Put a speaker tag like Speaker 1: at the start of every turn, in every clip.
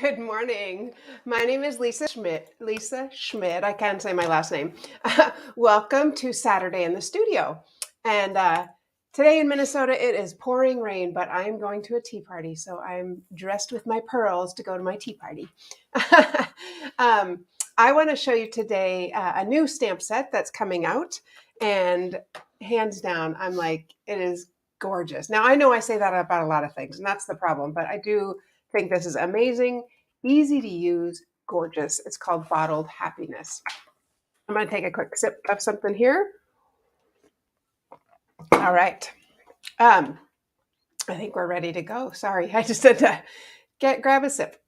Speaker 1: Good morning. My name is Lisa Schmidt. Lisa Schmidt. I can't say my last name. Welcome to Saturday in the studio. And today in Minnesota, it is pouring rain, but I am going to a tea party. So I'm dressed with my pearls to go to my tea party. um, I want to show you today a new stamp set that's coming out. And hands down, I'm like, it is gorgeous. Now, I know I say that about a lot of things, and that's the problem, but I do think this is amazing, easy to use, gorgeous. It's called Bottled Happiness. I'm going to take a quick sip of something here. All right. I think we're ready to go. Sorry, I just had to grab a sip.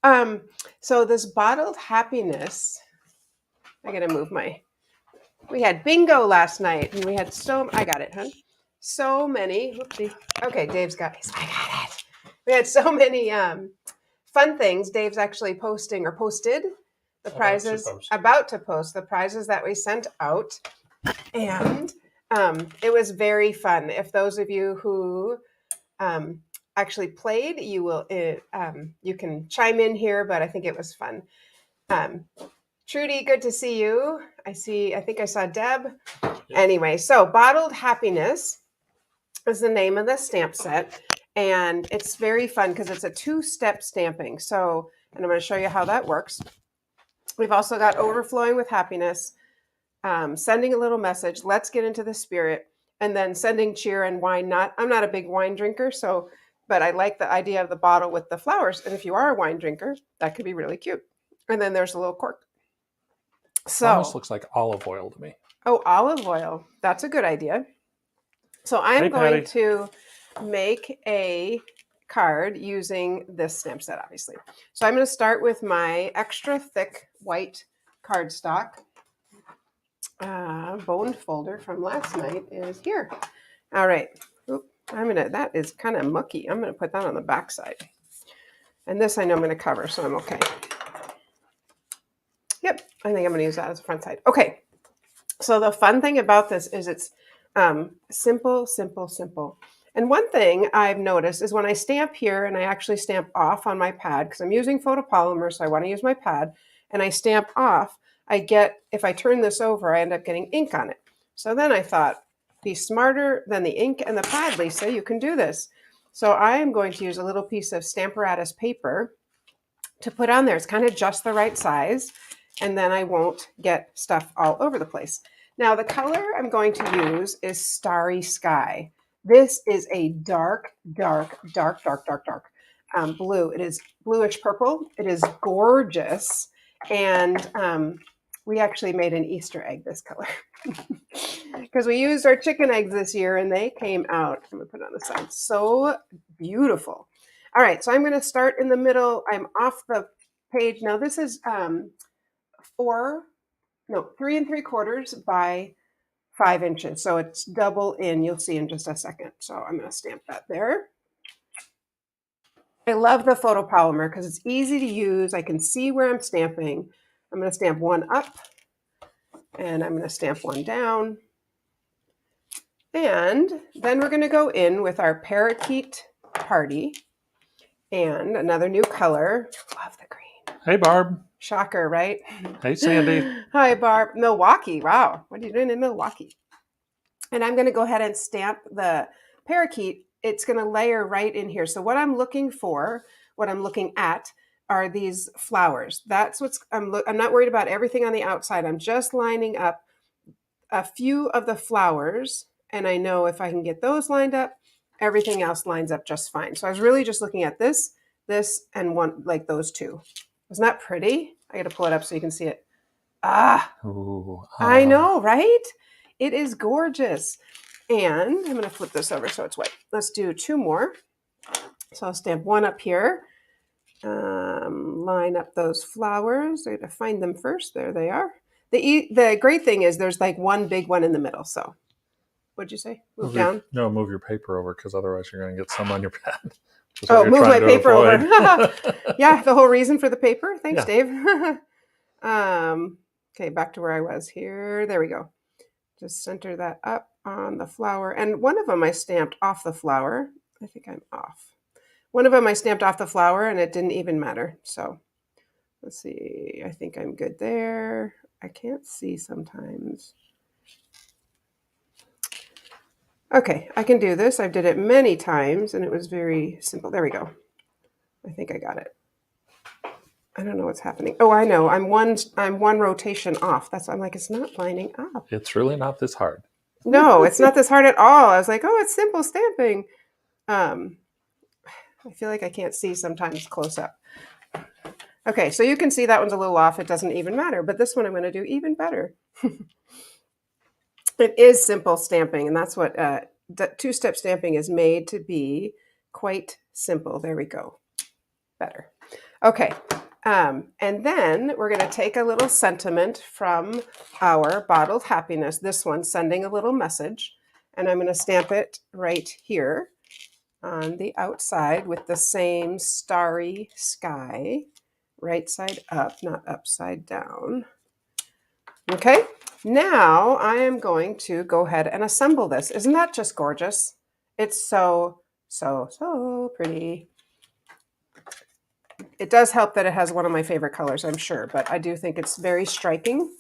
Speaker 1: So this Bottled Happiness, I got to move my. We had bingo last night, and we had I got it, huh? So many. Whoopsie. Okay, Dave's got it. I got it. We had so many fun things. Dave's actually posted the prizes, about to post the prizes that we sent out. And it was very fun. If those of you who actually played, you can chime in here, but I think it was fun. Trudy, good to see you. I think I saw Deb. Anyway, so Bottled Happiness is the name of the stamp set. And it's very fun because it's a 2-step stamping. So, and I'm going to show you how that works. We've also got Overflowing with Happiness, Sending a Little Message, Let's Get into the Spirit, and then Sending Cheer and Wine Not. I'm not a big wine drinker, but I like the idea of the bottle with the flowers. And if you are a wine drinker, that could be really cute. And then there's a little cork. So
Speaker 2: almost looks like olive oil to me.
Speaker 1: Oh, olive oil. That's a good idea. So I'm going to make a card using this stamp set, obviously. So I'm going to start with my extra thick white cardstock. Bone folder from last night is here. All right. That is kind of mucky. I'm going to put that on the back side. And this I know I'm going to cover, so I'm okay. Yep, I think I'm going to use that as a front side. Okay. So the fun thing about this is it's simple, simple, simple. And one thing I've noticed is when I stamp here and I actually stamp off on my pad, because I'm using photopolymer, so I want to use my pad, and I stamp off, if I turn this over, I end up getting ink on it. So then I thought, be smarter than the ink and the pad, Lisa, you can do this. So I am going to use a little piece of Stamparatus paper to put on there. It's kind of just the right size, and then I won't get stuff all over the place. Now, the color I'm going to use is Starry Sky. This is a dark blue. It is bluish purple. It is gorgeous. And we actually made an Easter egg this color because we used our chicken eggs this year and they came out. I'm going to put it on the side. So beautiful. All right, so I'm going to start in the middle. I'm off the page. Now, this is 3 3/4 by 5 inches. So it's double in. You'll see in just a second. So I'm going to stamp that there. I love the photopolymer because it's easy to use. I can see where I'm stamping. I'm going to stamp one up and I'm going to stamp one down. And then we're going to go in with our Parakeet Party and another new color. Love the green.
Speaker 2: Hey, Barb.
Speaker 1: Shocker, right?
Speaker 2: Hey, Sandy.
Speaker 1: Hi, Barb. Milwaukee. Wow. What are you doing in Milwaukee? And I'm going to go ahead and stamp the parakeet. It's going to layer right in here. So what I'm looking at are these flowers. That's I'm not worried about everything on the outside. I'm just lining up a few of the flowers. And I know if I can get those lined up, everything else lines up just fine. So I was really just looking at this, and one, like those two. Isn't that pretty? I got to pull it up so you can see it. I know, right? It is gorgeous. And I'm going to flip this over so it's white. Let's do 2 more. So I'll stamp one up here. Line up those flowers. I got to find them first. There they are. The great thing is there's like one big one in the middle. So what'd you say? Move down?
Speaker 2: No, move your paper over because otherwise you're going to get some on your pad.
Speaker 1: Move my paper over. Yeah, the whole reason for the paper. Thanks, Dave. Okay, back to where I was here. There we go. Just center that up on the flower. And one of them I stamped off the flower. I think I'm off. One of them I stamped off the flower and it didn't even matter. So Let's see. I think I'm good there. I can't see sometimes. Okay, I can do this. I've did it many times and it was very simple. There we go. I think I got it. I don't know what's happening. Oh, I know. I'm one rotation off. I'm like, it's not lining up.
Speaker 2: It's really not this hard.
Speaker 1: No, it's not this hard at all. I was like, oh, it's simple stamping. I feel like I can't see sometimes close up. Okay, so you can see that one's a little off. It doesn't even matter, but this one I'm going to do even better. It is simple stamping, and that's what two-step stamping is made to be, quite simple. There we go. Better. Okay, and then we're going to take a little sentiment from our bottled happiness. This one, sending a little message, and I'm going to stamp it right here on the outside with the same starry sky, right side up, not upside down. Okay, now I am going to go ahead and assemble this. Isn't that just gorgeous? It's so, so, so pretty. It does help that it has one of my favorite colors, I'm sure, but I do think it's very striking.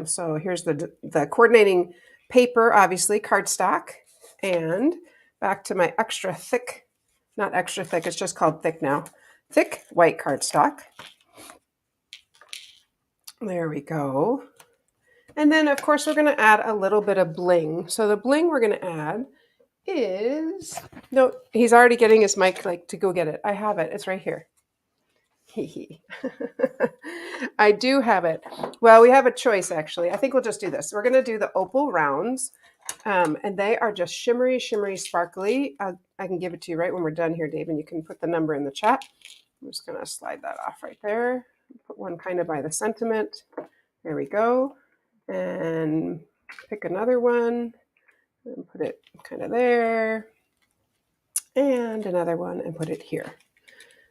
Speaker 1: So here's the coordinating paper, obviously, cardstock, and back to my extra thick, not extra thick, it's just called thick now, thick white cardstock. There we go. And then, of course, we're going to add a little bit of bling. So the bling we're going to add is, no, he's already getting his mic like to go get it. I have it. It's right here. I do have it. Well, we have a choice, actually. I think we'll just do this. We're going to do the opal rounds, and they are just shimmery, shimmery, sparkly. I can give it to you right when we're done here, Dave, and you can put the number in the chat. I'm just going to slide that off right there. Put one kind of by the sentiment. There we go. And pick another one and put it kind of there. And another one and put it here.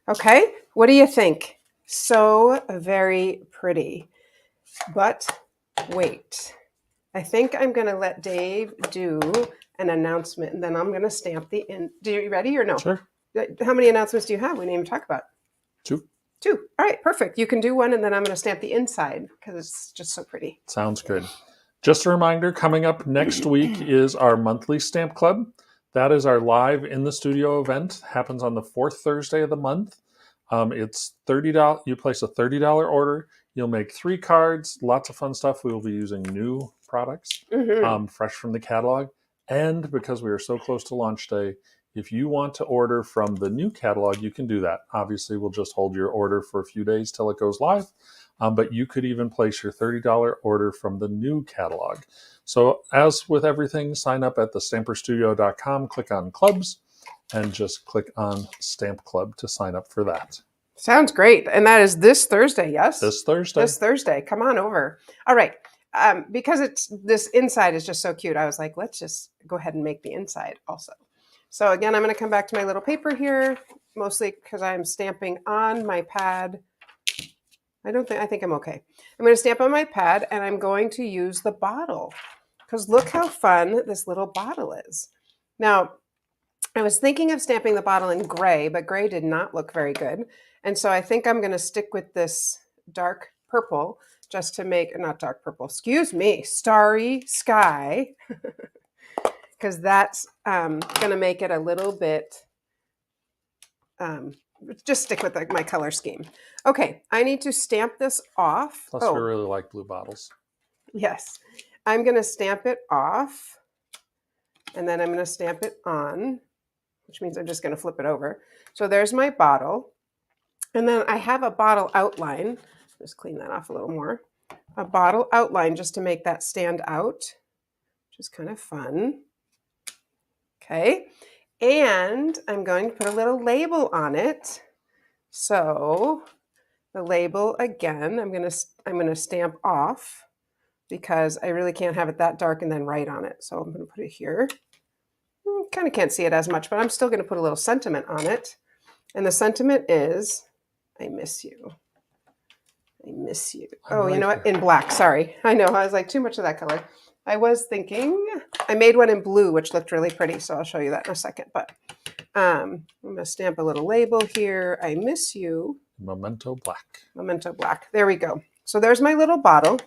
Speaker 1: Okay, what do you think? So very pretty. But wait, I think I'm going to let Dave do an announcement and then I'm going to stamp the in. Do you ready or no?
Speaker 2: Sure.
Speaker 1: How many announcements do you have? We didn't even talk about.
Speaker 2: 2.
Speaker 1: 2. All right, perfect. You can do one and then I'm going to stamp the inside because it's just so pretty.
Speaker 2: Sounds good. Just a reminder, coming up next week is our monthly Stamp Club. That is our live in the studio event. Happens on the 4th Thursday of the month. It's $30. You place a $30 order. You'll make 3 cards. Lots of fun stuff. We will be using new products, fresh from the catalog. And because we are so close to launch day, if you want to order from the new catalog, you can do that. Obviously, we'll just hold your order for a few days till it goes live. But you could even place your $30 order from the new catalog. So as with everything, sign up at thestamperstudio.com, click on clubs, and just click on Stamp Club to sign up for that.
Speaker 1: Sounds great. And that is this Thursday, yes?
Speaker 2: This Thursday.
Speaker 1: This Thursday. Come on over. All right. Because this inside is just so cute, I was like, let's just go ahead and make the inside also. So again, I'm going to come back to my little paper here, mostly because I'm stamping on my pad. I think I'm okay. I'm going to stamp on my pad and I'm going to use the bottle because look how fun this little bottle is. Now, I was thinking of stamping the bottle in gray, but gray did not look very good. And so I think I'm going to stick with this dark purple just to make, not dark purple, excuse me, starry sky, because that's going to make it a little bit, just stick with my color scheme. Okay, I need to stamp this off.
Speaker 2: Plus, we really like blue bottles.
Speaker 1: Yes, I'm going to stamp it off, and then I'm going to stamp it on, which means I'm just going to flip it over. So there's my bottle, and then I have a bottle outline. Just clean that off a little more. A bottle outline just to make that stand out, which is kind of fun. Okay, and I'm going to put a little label on it. So the label again, I'm gonna stamp off because I really can't have it that dark and then write on it. So I'm gonna put it here. Kind of can't see it as much, but I'm still gonna put a little sentiment on it. And the sentiment is, I miss you. I miss you. Oh, you know what? In black, sorry. I know, I was like, too much of that color. I was thinking, I made one in blue, which looked really pretty, so I'll show you that in a second. But I'm going to stamp a little label here. I miss you.
Speaker 2: Memento Black.
Speaker 1: Memento Black. There we go. So there's my little bottle.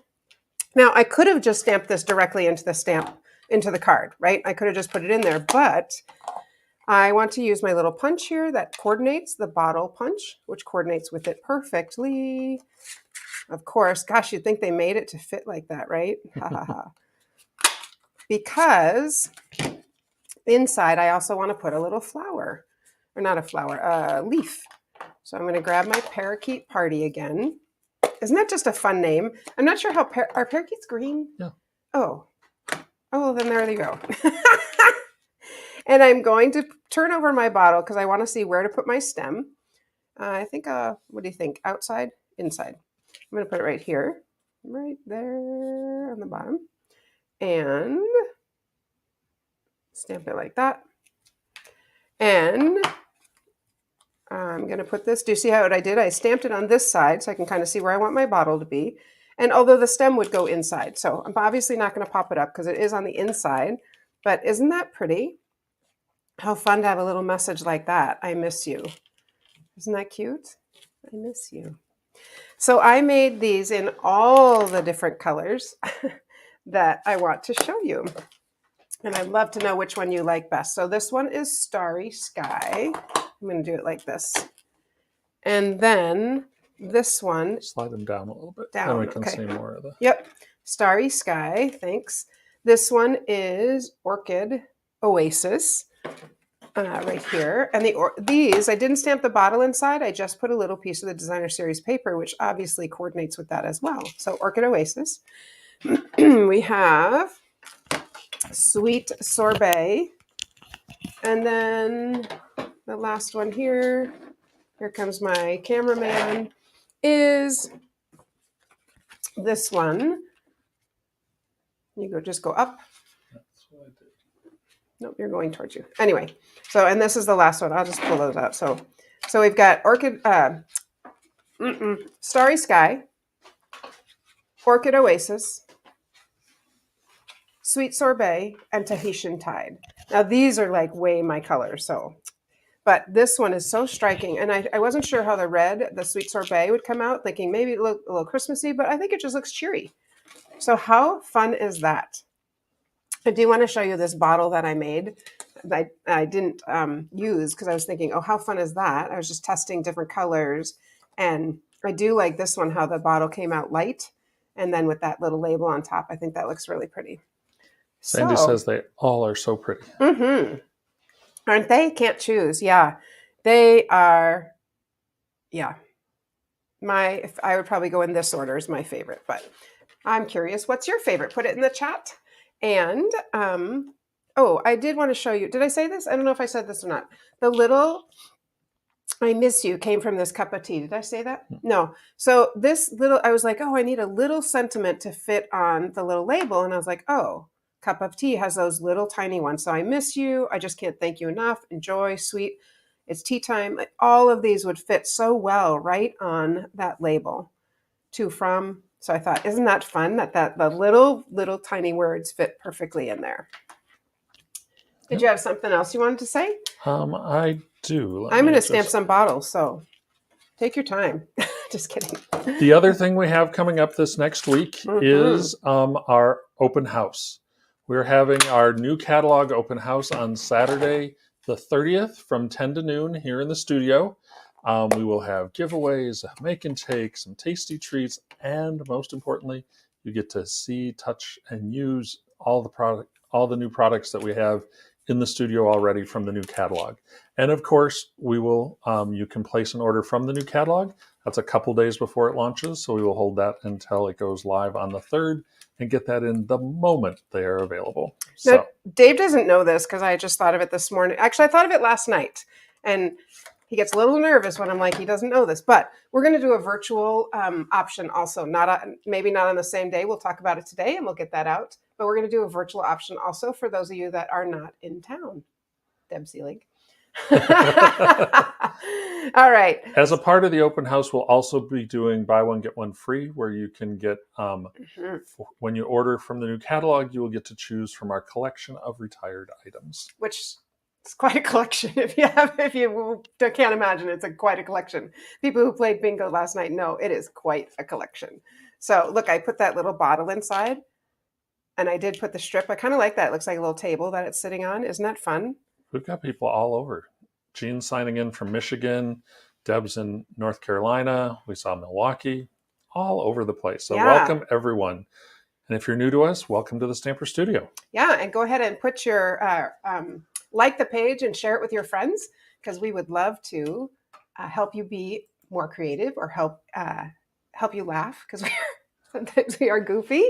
Speaker 1: Now I could have just stamped this directly into the card, right? I could have just put it in there, but I want to use my little punch here that coordinates the bottle punch, which coordinates with it perfectly. Of course, gosh, you'd think they made it to fit like that, right? Ha ha ha. Because inside I also want to put a little flower, or not a flower, a leaf. So I'm going to grab my parakeet party again. Isn't that just a fun name? I'm not sure how are parakeets green?
Speaker 2: Yeah.
Speaker 1: Oh, well, then there you go. And I'm going to turn over my bottle because I want to see where to put my stem. I think, what do you think? Outside? Inside? I'm going to put it right here, right there on the bottom. And stamp it like that. And I'm going to put this. Do you see how I did? I stamped it on this side so I can kind of see where I want my bottle to be. And although the stem would go inside, so I'm obviously not going to pop it up because it is on the inside. But isn't that pretty? How fun to have a little message like that. I miss you. Isn't that cute? I miss you. So I made these in all the different colors that I want to show you. And I'd love to know which one you like best. So this one is Starry Sky. I'm going to do it like this. And then this one.
Speaker 2: Slide them down a little bit.
Speaker 1: Down,
Speaker 2: Then we can
Speaker 1: okay.
Speaker 2: see more of the.
Speaker 1: Yep. Starry Sky. Thanks. This one is Orchid Oasis. Right here. And these, I didn't stamp the bottle inside. I just put a little piece of the Designer Series paper, which obviously coordinates with that as well. So Orchid Oasis. We have Sweet Sorbet. And then the last one here comes my cameraman, is this one. Just go up.
Speaker 2: That's what I did.
Speaker 1: Nope, you're going towards you. Anyway, so, and this is the last one. I'll just pull those out. So we've got Starry Sky, Orchid Oasis, Sweet Sorbet, and Tahitian Tide. Now these are like way my colors. But this one is so striking. And I wasn't sure how the Sweet Sorbet would come out, thinking maybe it looked a little Christmassy, but I think it just looks cheery. So how fun is that? I do want to show you this bottle that I made that I didn't use because I was thinking, oh, how fun is that? I was just testing different colors. And I do like this one, how the bottle came out light. And then with that little label on top, I think that looks really pretty.
Speaker 2: Sandy says they all are so pretty.
Speaker 1: Mm-hmm. Aren't they? Can't choose. Yeah. They are, yeah. I would probably go in this order is my favorite, but I'm curious, what's your favorite? Put it in the chat. And, I did want to show you, did I say this? I don't know if I said this or not. The little, I miss you came from this cup of tea. Did I say that? No. So this little, I was like, oh, I need a little sentiment to fit on the little label. And I was like, oh, cup of tea has those little tiny ones. So I miss you. I just can't thank you enough. Enjoy, sweet. It's tea time. Like, all of these would fit so well right on that label. To, from. So I thought, isn't that fun that the little tiny words fit perfectly in there? Did you have something else you wanted to say?
Speaker 2: I do.
Speaker 1: I'm going to stamp some bottles, so take your time. Just kidding.
Speaker 2: The other thing we have coming up this next week is our open house. We're having our new catalog open house on Saturday, the 30th from 10 to noon here in the studio. We will have giveaways, a make and take, some tasty treats, and most importantly, you get to see, touch, and use all the new products that we have in the studio already from the new catalog. And of course, we will. You can place an order from the new catalog. That's a couple days before it launches, so we will hold that until it goes live on the 3rd and get that in the moment they are available.
Speaker 1: Now, Dave doesn't know this because I just thought of it this morning. Actually, I thought of it last night, and he gets a little nervous when I'm like, he doesn't know this, but we're going to do a virtual option also. Maybe not on the same day. We'll talk about it today and we'll get that out. But we're going to do a virtual option also for those of you that are not in town. Deb Seelig. All right.
Speaker 2: As a part of the open house, we'll also be doing buy one, get one free, where you can get, when you order from the new catalog, you will get to choose from our collection of retired items.
Speaker 1: Which It's quite a collection. If you can't imagine, it's quite a collection. People who played bingo last night know it is quite a collection. So look, I put that little bottle inside, and I did put the strip. I kind of like that. It looks like a little table that it's sitting on. Isn't that fun?
Speaker 2: We've got people all over. Jean's signing in from Michigan. Deb's in North Carolina. We saw Milwaukee, all over the place. So
Speaker 1: Yeah.
Speaker 2: welcome, everyone. And if you're new to us, welcome to the Stamper Studio.
Speaker 1: Yeah, and go ahead and put your like the page and share it with your friends, because we would love to help you be more creative, or help you laugh, because sometimes we are goofy.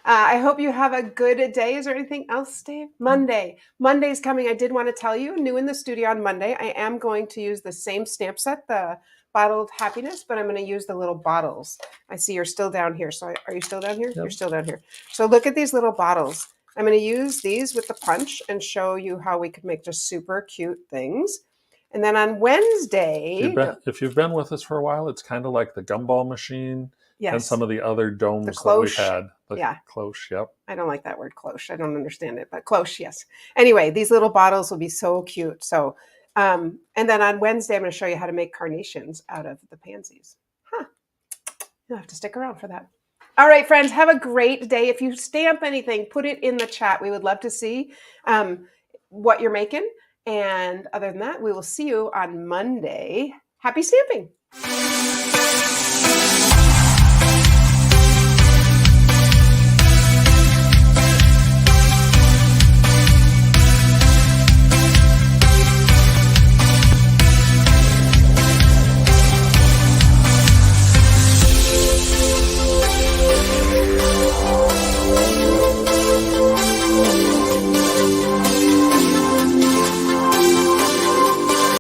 Speaker 1: I hope you have a good day. Is there anything else, Dave? Monday's coming. I did want to tell you, new in the studio on Monday, I am going to use the same stamp set, the Bottled Happiness, but I'm going to use the little bottles. I see you're still down here. So are you still down here? Yep. You're still down here. So look at these little bottles. I'm going to use these with the punch and show you how we could make just super cute things. And then on Wednesday,
Speaker 2: if you've been with us for a while, it's kind of like the gumball machine. Yes. And some of the other domes that we've had.
Speaker 1: Yeah.
Speaker 2: Cloche, yep.
Speaker 1: I don't like that word, cloche. I don't understand it, but cloche, yes. Anyway, these little bottles will be so cute. So, and then on Wednesday, I'm going to show you how to make carnations out of the pansies. You'll have to stick around for that. All right, friends, have a great day. If you stamp anything, put it in the chat. We would love to see what you're making. And other than that, we will see you on Monday. Happy stamping.